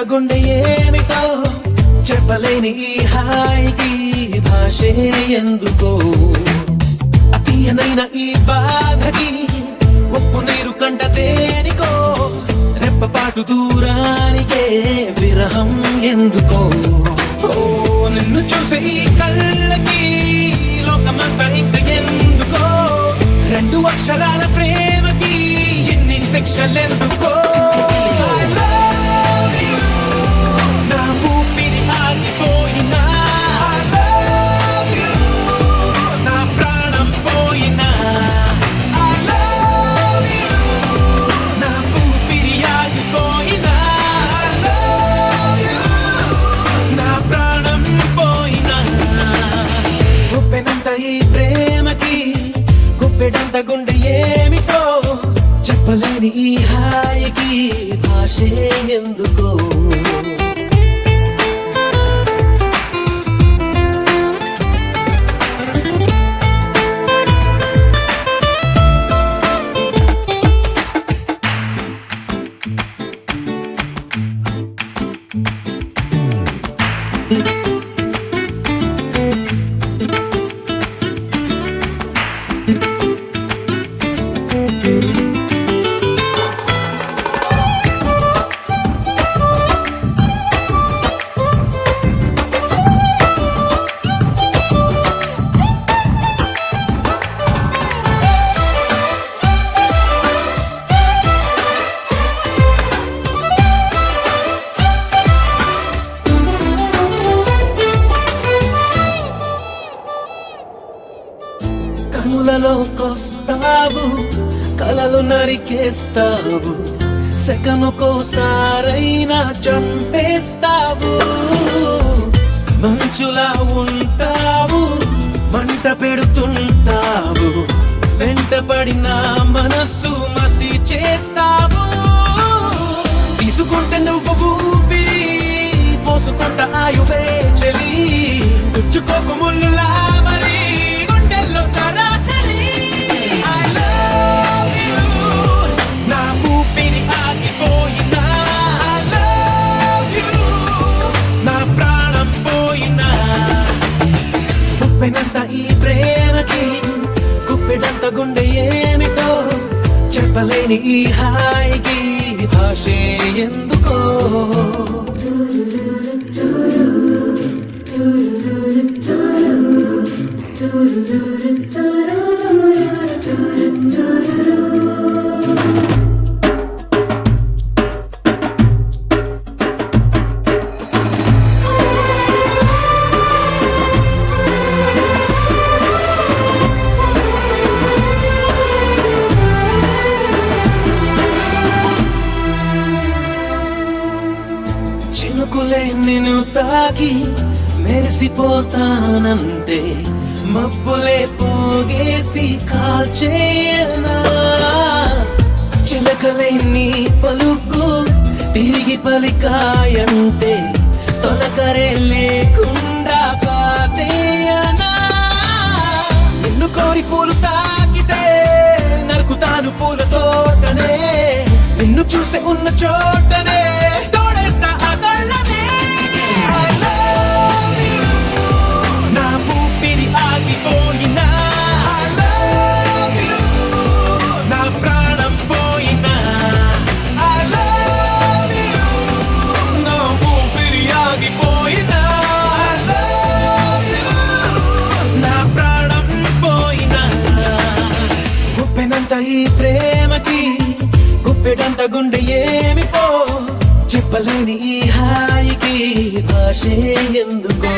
గుండె ఏమిటో చెప్పలేని ఈ హాయికి భాషే ఎందుకో అతీయనైన ఈ బాధకి ఉప్పు నీరు కంట దేనికో రెప్పపాటు దూరానికే విరహం ఎందుకో నిన్ను చూసే ఈ కళ్ళకి లోకమంతా ఇంక ఎందుకో రెండు అక్షరాల ప్రేమకి ఎన్ని శిక్షలెందుకో నా ఊపిరి ఆగిపోయినా నా ప్రాణం పోయినా నా ఊపిరి ఆగిపోయినా నా ప్రాణం పోయినా గుప్పెనంత ఈ ప్రేమకి గుప్పెడంత గుండె ఏమిటో చెప్పలేని ఈ హాయికి భాషే ఎందుకో కనులలోకొస్తావు కలలు నరికేస్తావు సెకనుకోసారైనా చంపేస్తావు మంచులా ఉంటావు మంట పెడుతుంటావు వెంటపడిన మనస్సు మసి చేస్తావు తీసుకుంటే నువ్వు ఊపిరి పోసుకుంట ఆయువే చెలి పుచ్చుకోకు ముళ్ళులా మరి గుండెల్లో సరాసరి I love you నా ఊపిరి ఆగిపోయినా I love you నా ప్రాణం పోయినా ఉప్పెనంత ఈ ప్రేమకి గుప్పెడంత గుండె ఏమిటో చెప్పలేని ఈ హాయికి భాషే ఎందుకో చినుకులే నిన్ను తాకి మెరిసిపోతానంటే మబ్బులే పోగేసి కాల్చేయనా చిలకలే నీ పలుకు తిరిగి పలికాయంటే తొలకరే లేకుండా కాదేయనా నిన్ను కోరి పూలు తాకితే నరుకుతాను పూల తోటనే నిన్ను చూస్తే ఉన్న చోటనే ఈ ప్రేమకి గుప్పెడంత గుండె ఏమిటో చెప్పలేని ఈ హాయికి భాషే ఎందుకో